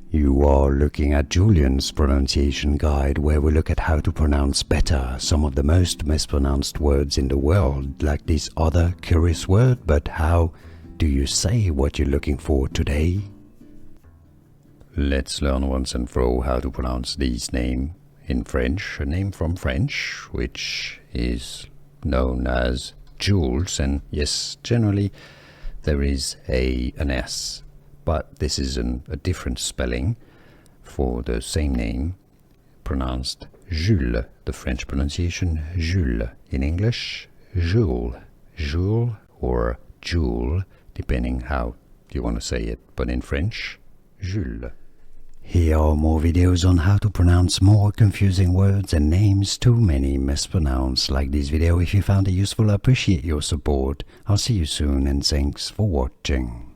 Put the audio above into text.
You are looking at Julian's pronunciation guide, where we look at how to pronounce better some of the most mispronounced words in the world, like this other curious word. But how do you say what you're looking for today? Let's learn once and for all how to pronounce this name in French, a name from French, which is known as Jules, and yes, generally there is an S, but this is a different spelling for the same name, pronounced Jules, the French pronunciation Jules, in English Jule, Jule or Jule, depending how you want to say it, but in French, Jules. Here are more videos on how to pronounce more confusing words and names too many mispronounced. Like this video if you found it useful. I appreciate your support. I'll see you soon and thanks for watching.